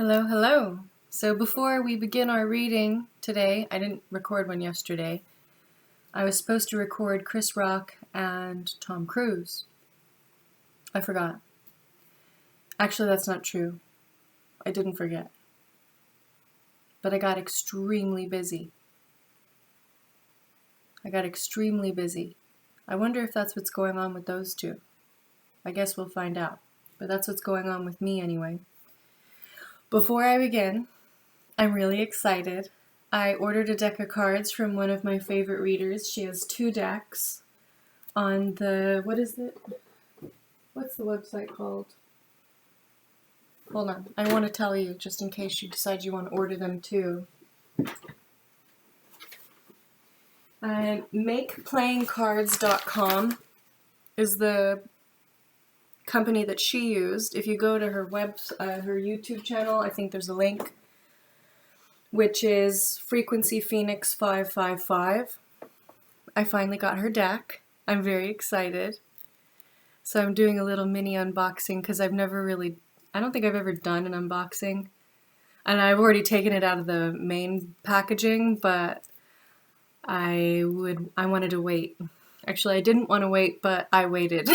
Hello, hello. So before we begin our reading today, I didn't record one yesterday. I was supposed to record Chris Rock and Tom Cruise. I forgot. Actually, that's not true. I didn't forget. But I got extremely busy. I wonder if that's what's going on with those two. I guess we'll find out. But that's what's going on with me anyway. Before I begin, I'm really excited. I ordered a deck of cards from one of my favorite readers. She has 2 decks on the, what's the website called? Hold on, I want to tell you just in case you decide you want to order them too. MakePlayingCards.com is the company that she used. If you go to her her YouTube channel, I think there's a link, which is Frequency Phoenix 555. I finally got her deck. I'm very excited. So I'm doing a little mini unboxing because I don't think I've ever done an unboxing. And I've already taken it out of the main packaging, but I wanted to wait. Actually, I didn't want to wait, but I waited.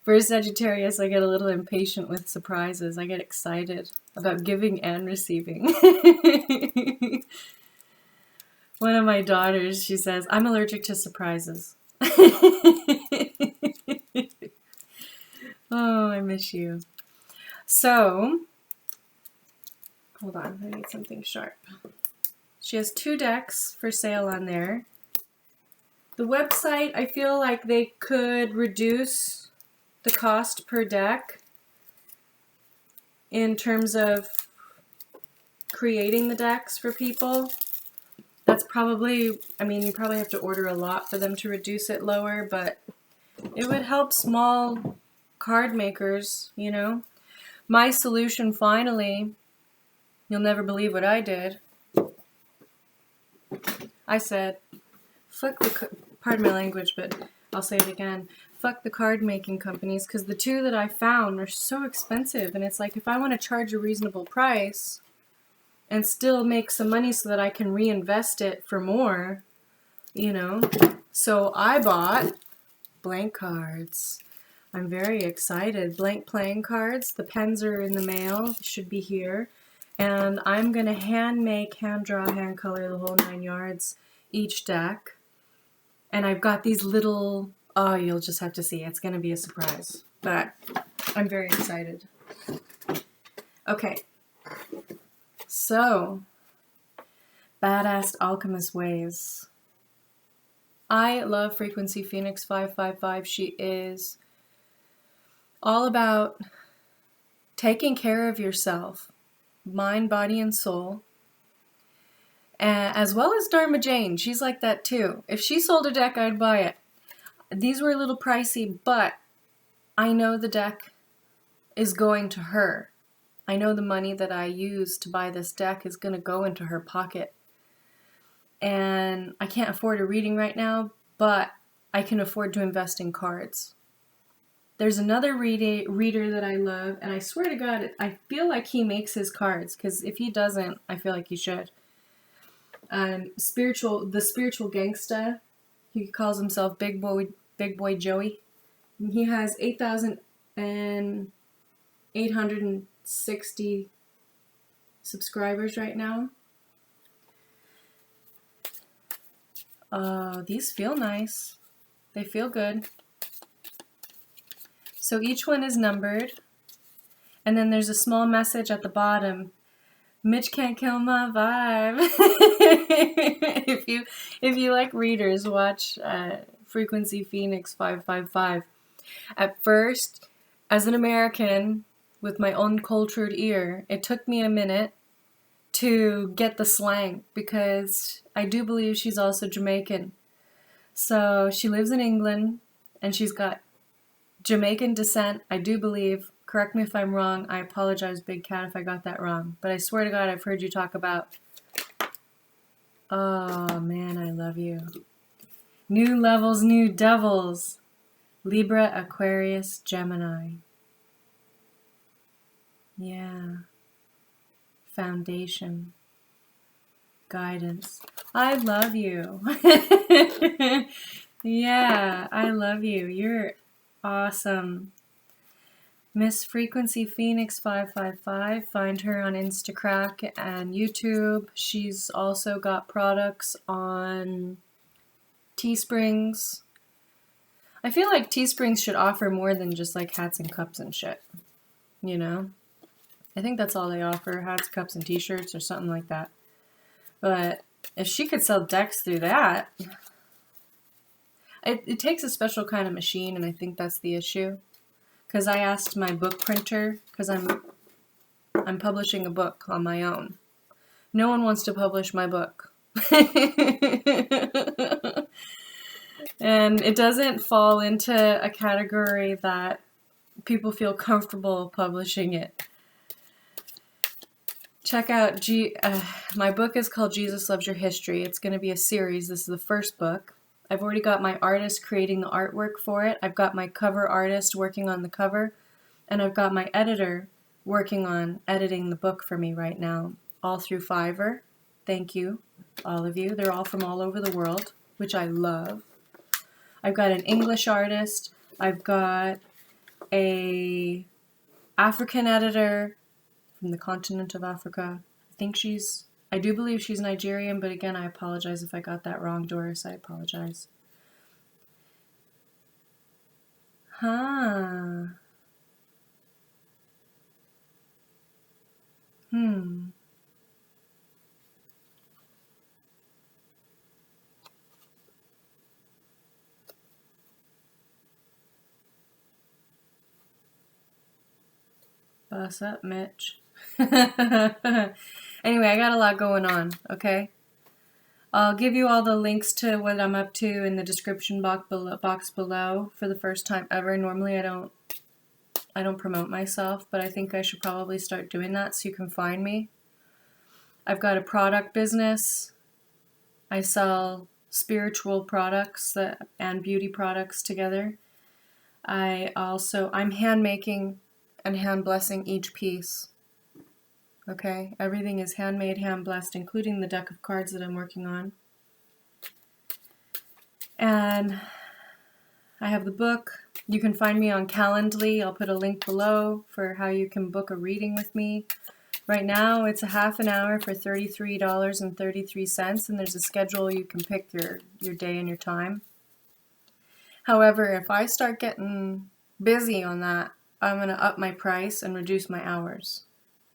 For Sagittarius, I get a little impatient with surprises. I get excited about giving and receiving. One of my daughters, she says, I'm allergic to surprises. Oh, I miss you. So, hold on, I need something sharp. She has 2 decks for sale on there. The website, I feel like they could reduce the cost per deck in terms of creating the decks for people. That's probably, you probably have to order a lot for them to reduce it lower, but it would help small card makers, you know. My solution finally, you'll never believe what I did. I said, pardon my language, but I'll say it again. Fuck the card making companies, because the 2 that I found are so expensive, and it's like if I want to charge a reasonable price and still make some money so that I can reinvest it for more, you know. So I bought blank cards. I'm very excited. Blank playing cards. The pens are in the mail. Should be here. And I'm going to hand make, hand draw, hand color, the whole 9 yards each deck. And I've got these little, oh, you'll just have to see. It's going to be a surprise. But I'm very excited. Okay. So, Badass Alchemist Ways. I love Frequency Phoenix 555. She is all about taking care of yourself, mind, body, and soul, as well as Dharma Jane. She's like that too. If she sold a deck, I'd buy it. These were a little pricey, but I know the deck is going to her. I know the money that I use to buy this deck is going to go into her pocket. And I can't afford a reading right now, but I can afford to invest in cards. There's another reader that I love, and I swear to God, I feel like he makes his cards, because if he doesn't, I feel like he should. The spiritual gangsta, he calls himself Big Boy Joey. He has 8,860 subscribers right now. These feel nice. They feel good. So each one is numbered, and then there's a small message at the bottom. Mitch can't kill my vibe. If you like readers, watch Frequency Phoenix 555. At first, as an American with my uncultured ear, it took me a minute to get the slang, because I do believe she's also Jamaican. So she lives in England, and she's got Jamaican descent, I do believe. Correct me if I'm wrong. I apologize, Big Cat, if I got that wrong. But I swear to God, I've heard you talk about... Oh, man, I love you. New levels, new devils. Libra, Aquarius, Gemini. Yeah. Foundation. Guidance. I love you. Yeah, I love you. You're awesome. Miss Frequency Phoenix 555. Find her on Instacrack and YouTube. She's also got products on Teesprings. I feel like Teesprings should offer more than just like hats and cups and shit. You know? I think that's all they offer, hats, cups, and t-shirts or something like that. But if she could sell decks through that, it takes a special kind of machine, and I think that's the issue. Because I asked my book printer, because I'm publishing a book on my own. No one wants to publish my book. And it doesn't fall into a category that people feel comfortable publishing it. Check out, my book is called Jesus Loves Your History. It's going to be a series. This is the first book. I've already got my artist creating the artwork for it. I've got my cover artist working on the cover. And I've got my editor working on editing the book for me right now. All through Fiverr. Thank you, all of you. They're all from all over the world, which I love. I've got an English artist. I've got a African editor from the continent of Africa. I do believe she's Nigerian, but again, I apologize if I got that wrong, Doris. I apologize. Huh. Boss up, Mitch. Anyway, I got a lot going on, okay? I'll give you all the links to what I'm up to in the description box below for the first time ever. Normally I don't promote myself, but I think I should probably start doing that so you can find me. I've got a product business. I sell spiritual products and beauty products together. I'm hand making and hand blessing each piece. Okay, everything is handmade, hand blessed, including the deck of cards that I'm working on. And I have the book. You can find me on Calendly. I'll put a link below for how you can book a reading with me. Right now, it's a half an hour for $33.33, and there's a schedule. You can pick your day and your time. However, if I start getting busy on that, I'm going to up my price and reduce my hours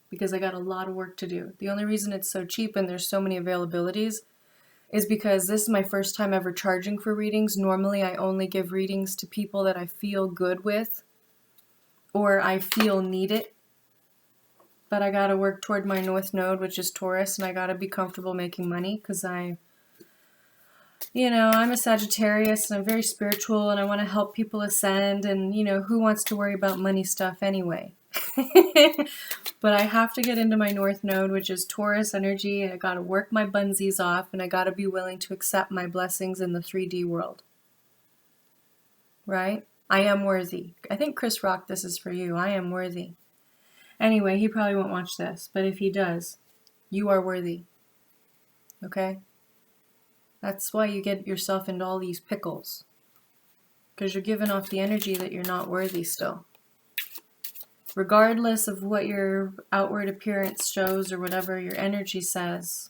because I got a lot of work to do. The only reason it's so cheap and there's so many availabilities is because this is my first time ever charging for readings. Normally, I only give readings to people that I feel good with or I feel need it. But I got to work toward my North Node, which is Taurus, and I got to be comfortable making money because I'm a Sagittarius and I'm very spiritual and I want to help people ascend and, who wants to worry about money stuff anyway? But I have to get into my North Node, which is Taurus energy, and I got to work my bunsies off and I got to be willing to accept my blessings in the 3D world. Right? I am worthy. I think Chris Rock, this is for you. I am worthy. Anyway, he probably won't watch this, but if he does, you are worthy. Okay? That's why you get yourself into all these pickles. Because you're giving off the energy that you're not worthy still. Regardless of what your outward appearance shows or whatever your energy says,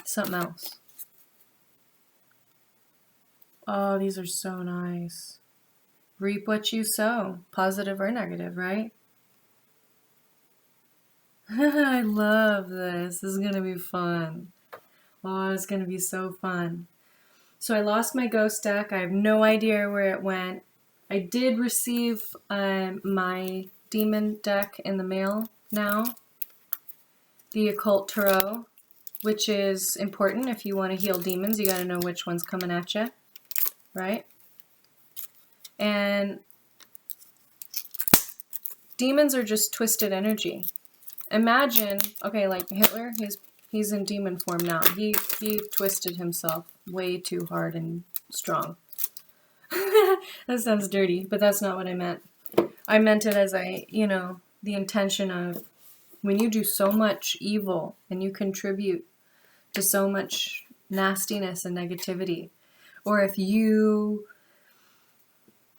something else. Oh, these are so nice. Reap what you sow, positive or negative, right? I love this. This is going to be fun. Oh, it's going to be so fun. So I lost my ghost deck. I have no idea where it went. I did receive my demon deck in the mail now. The Occult Tarot, which is important if you want to heal demons. You got to know which one's coming at you, right? And demons are just twisted energy. Imagine, okay, like Hitler, he's in demon form now. He twisted himself way too hard and strong. That sounds dirty, but that's not what I meant. I meant it as the intention of when you do so much evil and you contribute to so much nastiness and negativity, or if you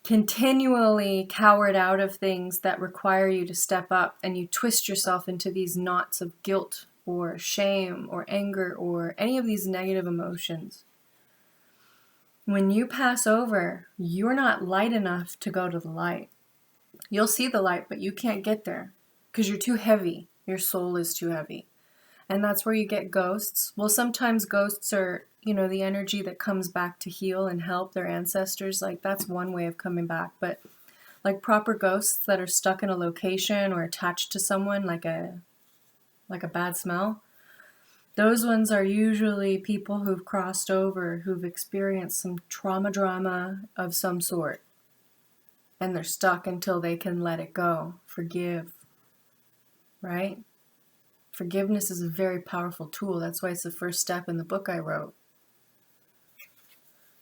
continually cowered out of things that require you to step up and you twist yourself into these knots of guilt or shame or anger or any of these negative emotions, when you pass over, you're not light enough to go to the light. You'll see the light, but you can't get there because you're too heavy. Your soul is too heavy. And that's where you get ghosts. Well, sometimes ghosts are, the energy that comes back to heal and help their ancestors. Like, that's one way of coming back. But like proper ghosts that are stuck in a location or attached to someone, like a bad smell, those ones are usually people who've crossed over, who've experienced some drama of some sort. And they're stuck until they can let it go. Forgive. Right? Forgiveness is a very powerful tool. That's why it's the first step in the book I wrote.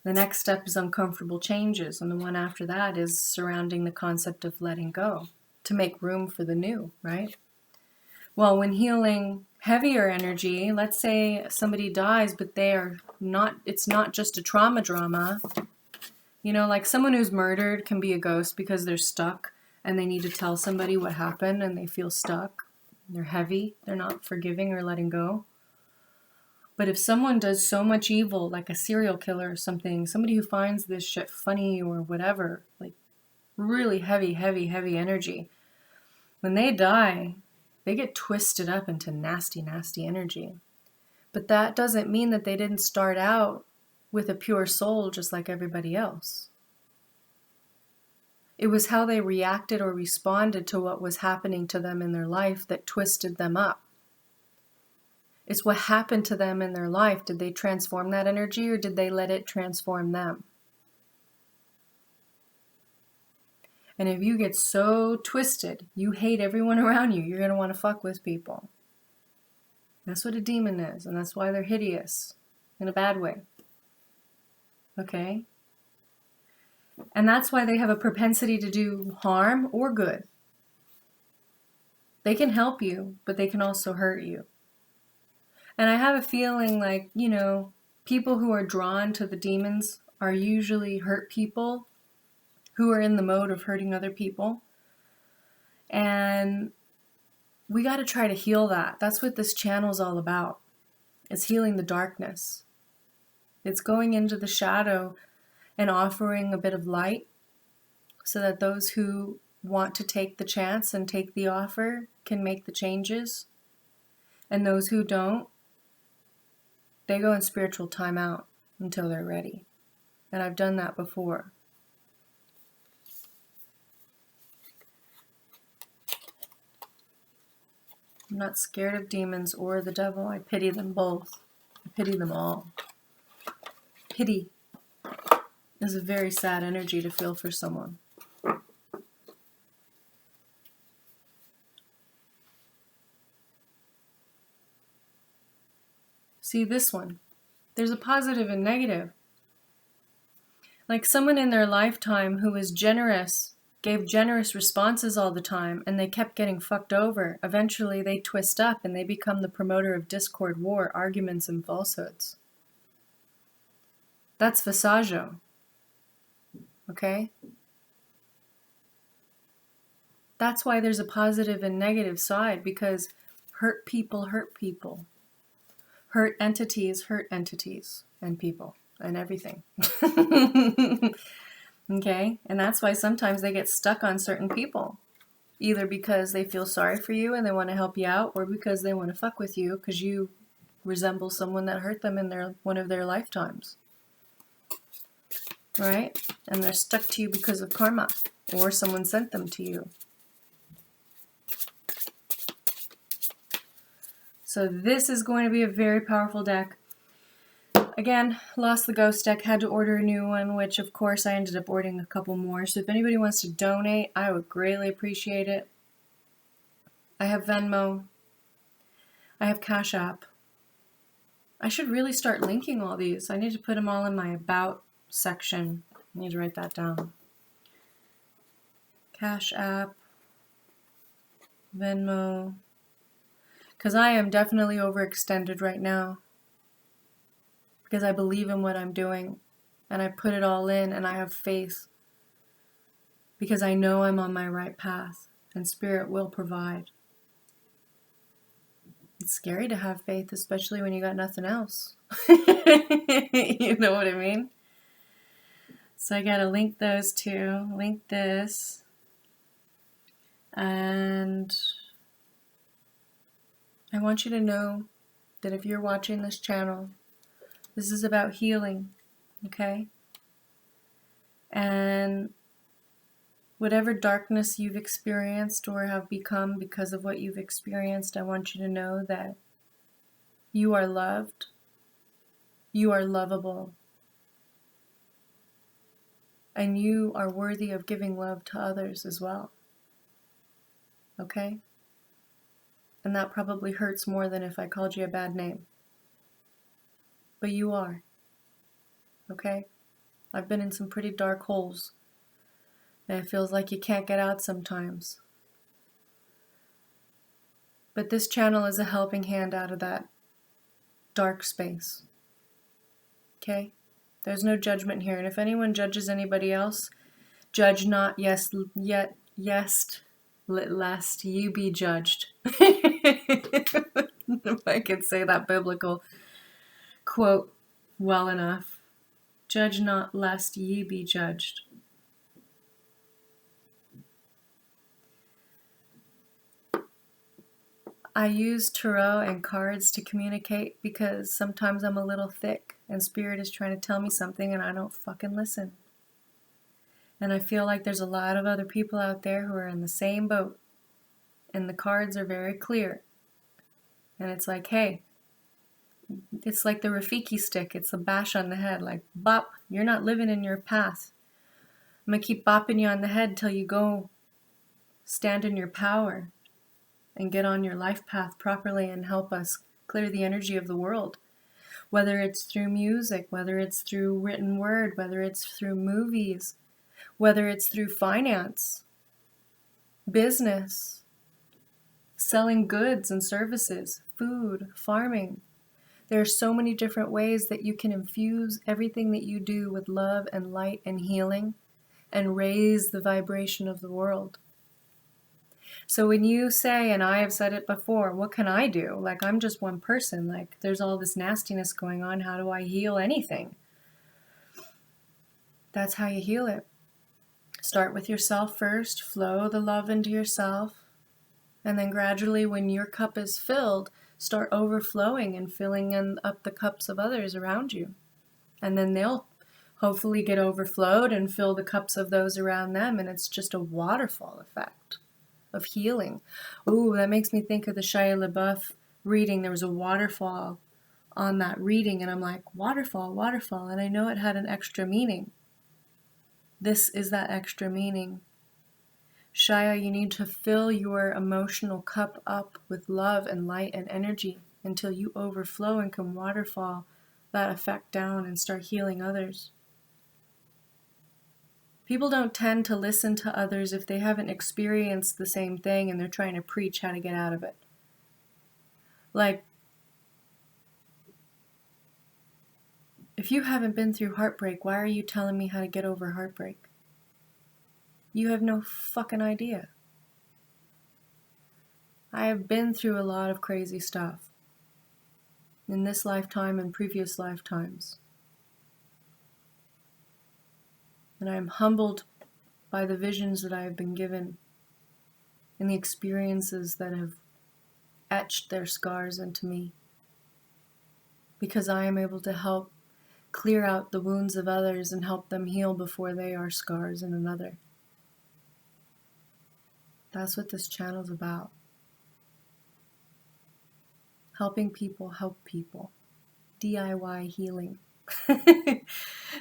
The next step is uncomfortable changes, and the one after that is surrounding the concept of letting go to make room for the new, right? Well, when healing heavier energy, let's say somebody dies, but it's not just a drama. Like someone who's murdered can be a ghost because they're stuck and they need to tell somebody what happened and they feel stuck. They're heavy. They're not forgiving or letting go. But if someone does so much evil, like a serial killer or something, somebody who finds this shit funny or whatever, like really heavy energy, when they die, they get twisted up into nasty energy. But that doesn't mean that they didn't start out with a pure soul just like everybody else. It was how they reacted or responded to what was happening to them in their life that twisted them up. It's what happened to them in their life. Did they transform that energy or did they let it transform them? And if you get so twisted, you hate everyone around you, you're going to want to fuck with people. That's what a demon is, and that's why they're hideous in a bad way. Okay? And that's why they have a propensity to do harm or good. They can help you, but they can also hurt you. And I have a feeling like, people who are drawn to the demons are usually hurt people who are in the mode of hurting other people. And we got to try to heal that. That's what this channel is all about. It's healing the darkness. It's going into the shadow and offering a bit of light so that those who want to take the chance and take the offer can make the changes. And those who don't, they go in spiritual timeout until they're ready. And I've done that before. I'm not scared of demons or the devil. I pity them both. I pity them all. Pity is a very sad energy to feel for someone. See this one. There's a positive and negative. Like someone in their lifetime who was generous, gave generous responses all the time, and they kept getting fucked over. Eventually they twist up and they become the promoter of discord, war, arguments, and falsehoods. That's visaggio. Okay? That's why there's a positive and negative side, because hurt people hurt people. Hurt entities hurt entities and people and everything. Okay? And that's why sometimes they get stuck on certain people. Either because they feel sorry for you and they want to help you out, or because they want to fuck with you because you resemble someone that hurt them in one of their lifetimes. Right? And they're stuck to you because of karma, or someone sent them to you. So this is going to be a very powerful deck. Again, lost the ghost deck, had to order a new one, which of course I ended up ordering a couple more. So if anybody wants to donate, I would greatly appreciate it. I have Venmo. I have CashApp. I should really start linking all these. I need to put them all in my About section. I need to write that down. CashApp, Venmo, because I am definitely overextended right now because I believe in what I'm doing and I put it all in and I have faith because I know I'm on my right path and Spirit will provide. It's scary to have faith, especially when you got nothing else. You know what I mean? So I gotta link those two, link this, and I want you to know that if you're watching this channel, this is about healing, okay? And whatever darkness you've experienced or have become because of what you've experienced, I want you to know that you are loved, you are lovable, and you are worthy of giving love to others as well, okay? And that probably hurts more than if I called you a bad name. But you are, okay? I've been in some pretty dark holes, and it feels like you can't get out sometimes. But this channel is a helping hand out of that dark space, okay? There's no judgment here, and if anyone judges anybody else, judge not, lest you be judged. If I could say that biblical quote well enough. Judge not, lest ye be judged. I use tarot and cards to communicate because sometimes I'm a little thick and Spirit is trying to tell me something and I don't fucking listen. And I feel like there's a lot of other people out there who are in the same boat. And the cards are very clear. And it's like, hey, it's like the Rafiki stick. It's a bash on the head. Like, bop, you're not living in your path. I'm going to keep bopping you on the head till you go stand in your power and get on your life path properly and help us clear the energy of the world. Whether it's through music, whether it's through written word, whether it's through movies, whether it's through finance, business, selling goods and services, food, farming. There are so many different ways that you can infuse everything that you do with love and light and healing and raise the vibration of the world. So when you say, and I have said it before, what can I do? Like, I'm just one person. Like, there's all this nastiness going on. How do I heal anything? That's how you heal it. Start with yourself first. Flow the love into yourself. And then gradually, when your cup is filled, start overflowing and filling up the cups of others around you. And then they'll hopefully get overflowed and fill the cups of those around them. And it's just a waterfall effect of healing. Ooh, that makes me think of the Shia LaBeouf reading. There was a waterfall on that reading, and I'm like, waterfall, waterfall. And I know it had an extra meaning. This is that extra meaning. Shia, you need to fill your emotional cup up with love and light and energy until you overflow and can waterfall that effect down and start healing others. People don't tend to listen to others if they haven't experienced the same thing and they're trying to preach how to get out of it. Like, if you haven't been through heartbreak, why are you telling me how to get over heartbreak? You have no fucking idea. I have been through a lot of crazy stuff in this lifetime and previous lifetimes. And I am humbled by the visions that I have been given and the experiences that have etched their scars into me, because I am able to help clear out the wounds of others and help them heal before they are scars in another. That's what this channel's about. Helping people help people. DIY healing.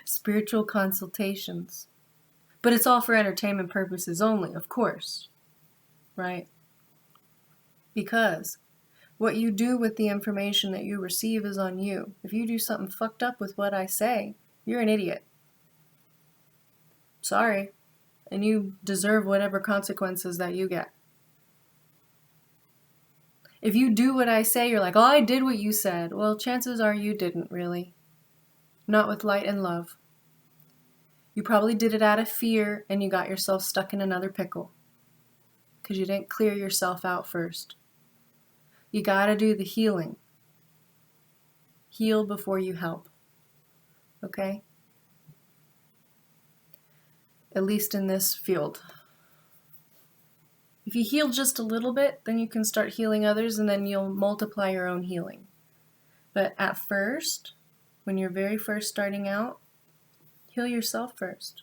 Spiritual consultations. But it's all for entertainment purposes only, of course. Right? Because what you do with the information that you receive is on you. If you do something fucked up with what I say, you're an idiot. Sorry. and you deserve whatever consequences that you get. If you do what I say, you're like, oh, I did what you said. Well, chances are you didn't really. Not with light and love. You probably did it out of fear and you got yourself stuck in another pickle because you didn't clear yourself out first. You gotta do the healing. Heal before you help. Okay? At least in this field. If you heal just a little bit, then you can start healing others and then you'll multiply your own healing. But at first, when you're very first starting out, heal yourself first.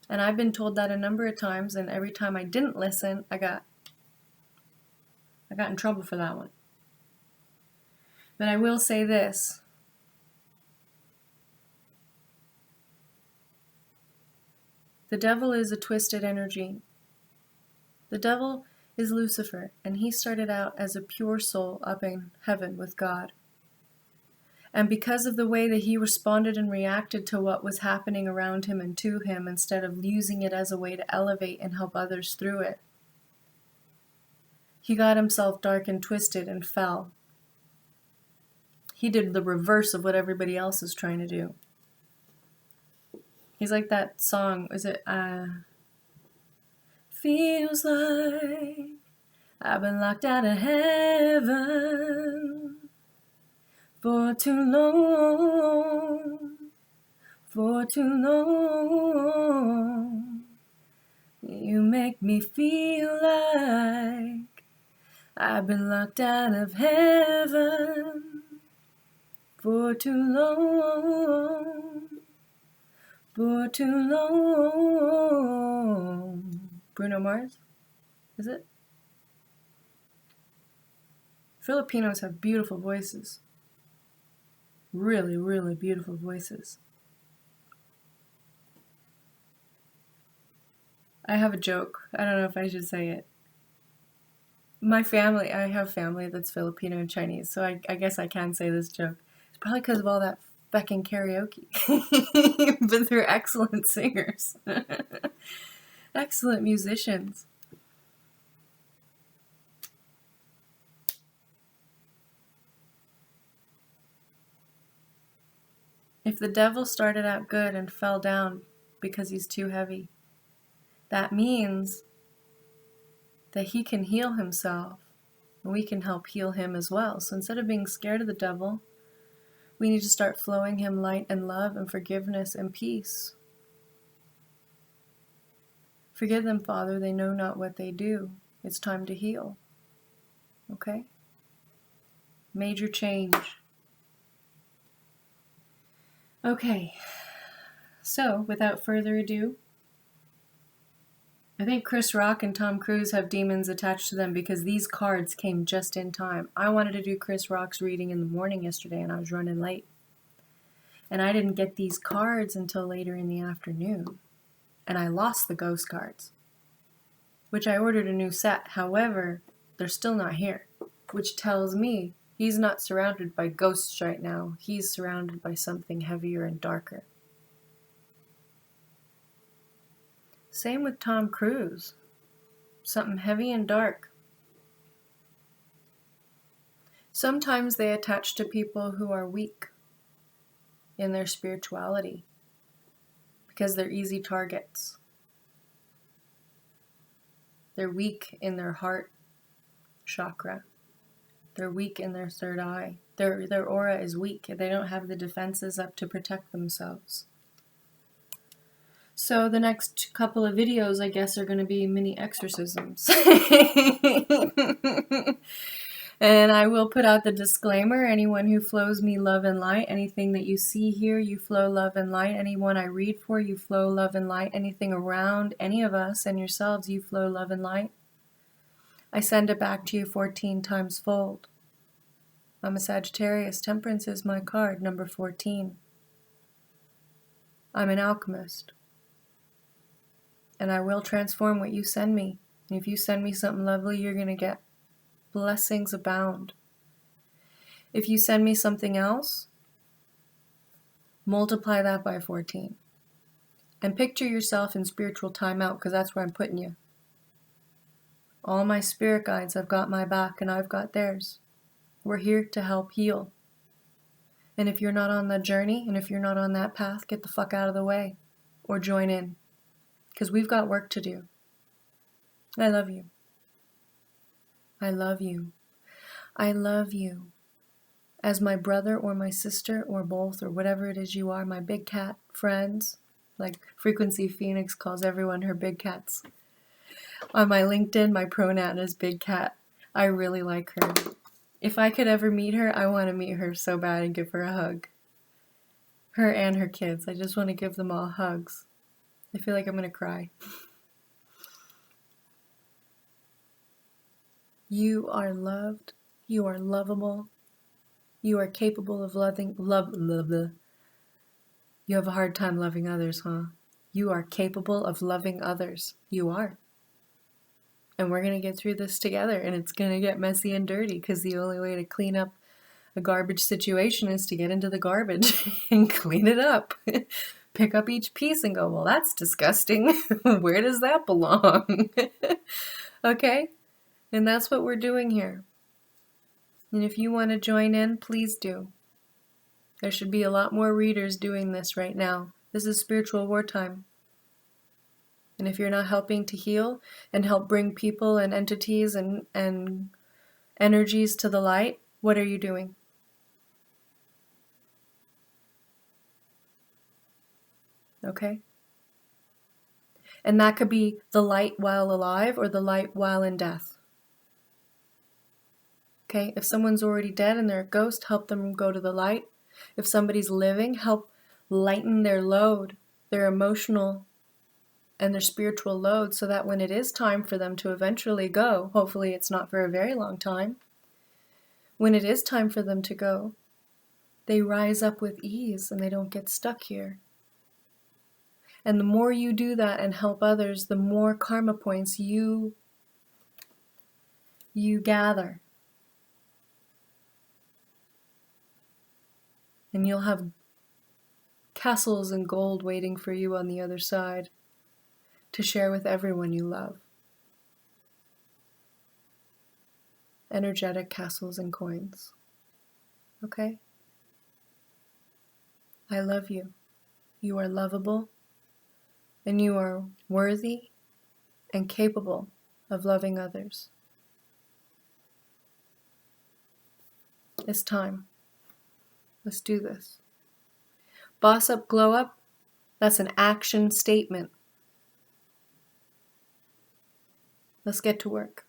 And I've been told that a number of times, and every time I didn't listen, I got in trouble for that one. But I will say this. The devil is a twisted energy. The devil is Lucifer, and he started out as a pure soul up in heaven with God. And because of the way that he responded and reacted to what was happening around him and to him, instead of using it as a way to elevate and help others through it, he got himself dark and twisted and fell. He did the reverse of what everybody else is trying to do. He's like that song, is it, feels like I've been locked out of heaven for too long, for too long. You make me feel like I've been locked out of heaven for too long, for too long. Bruno Mars? Is it? Filipinos have beautiful voices. Really, really beautiful voices. I have a joke. I don't know if I should say it. I have family that's Filipino and Chinese, so I guess I can say this joke. It's probably because of all that feckin' karaoke. But they're excellent singers. Excellent musicians. If the devil started out good and fell down because he's too heavy, that means that he can heal himself, and we can help heal him as well. So instead of being scared of the devil, we need to start flowing him light and love and forgiveness and peace. Forgive them, Father, they know not what they do. It's time to heal. Okay? Major change. Okay, so without further ado, I think Chris Rock and Tom Cruise have demons attached to them because these cards came just in time. I wanted to do Chris Rock's reading in the morning yesterday and I was running late. And I didn't get these cards until later in the afternoon. And I lost the ghost cards, which I ordered a new set. However, they're still not here, which tells me he's not surrounded by ghosts right now. He's surrounded by something heavier and darker. Same with Tom Cruise. Something heavy and dark. Sometimes they attach to people who are weak in their spirituality because they're easy targets. They're weak in their heart chakra. They're weak in their third eye. Their aura is weak. They don't have the defenses up to protect themselves. So the next couple of videos, I guess, are going to be mini exorcisms. And I will put out the disclaimer, anyone who flows me love and light, anything that you see here, you flow love and light. Anyone I read for, you flow love and light. Anything around any of us and yourselves, you flow love and light. I send it back to you 14 times fold. I'm a Sagittarius. Temperance is my card, number 14. I'm an alchemist. And I will transform what you send me. And if you send me something lovely, you're going to get blessings abound. If you send me something else, multiply that by 14. And picture yourself in spiritual timeout, because that's where I'm putting you. All my spirit guides have got my back and I've got theirs. We're here to help heal. And if you're not on the journey, and if you're not on that path, get the fuck out of the way or join in, because we've got work to do. I love you. I love you. I love you. As my brother or my sister or both or whatever it is you are, my big cat friends, like Frequency Phoenix calls everyone her big cats. On my LinkedIn, my pronoun is big cat. I really like her. If I could ever meet her, I want to meet her so bad and give her a hug. Her and her kids. I just want to give them all hugs. I feel like I'm going to cry. You are loved. You are lovable. You are capable of loving. You have a hard time loving others, huh? You are capable of loving others. You are. And we're going to get through this together, and it's going to get messy and dirty, because the only way to clean up a garbage situation is to get into the garbage and clean it up. Pick up each piece and go, well, that's disgusting. Where does that belong? Okay? And that's what we're doing here. And if you want to join in, please do. There should be a lot more readers doing this right now. This is spiritual wartime. And if you're not helping to heal and help bring people and entities and energies to the light, what are you doing? Okay? And that could be the light while alive or the light while in death. Okay? If someone's already dead and they're a ghost, help them go to the light. If somebody's living, help lighten their load, their emotional and their spiritual load, so that when it is time for them to eventually go, hopefully it's not for a very long time, when it is time for them to go, they rise up with ease and they don't get stuck here. And the more you do that and help others, the more karma points you gather. And you'll have castles and gold waiting for you on the other side to share with everyone you love. Energetic castles and coins. Okay? I love you. You are lovable, and you are worthy and capable of loving others. It's time. Let's do this. Boss up, glow up. That's an action statement. Let's get to work.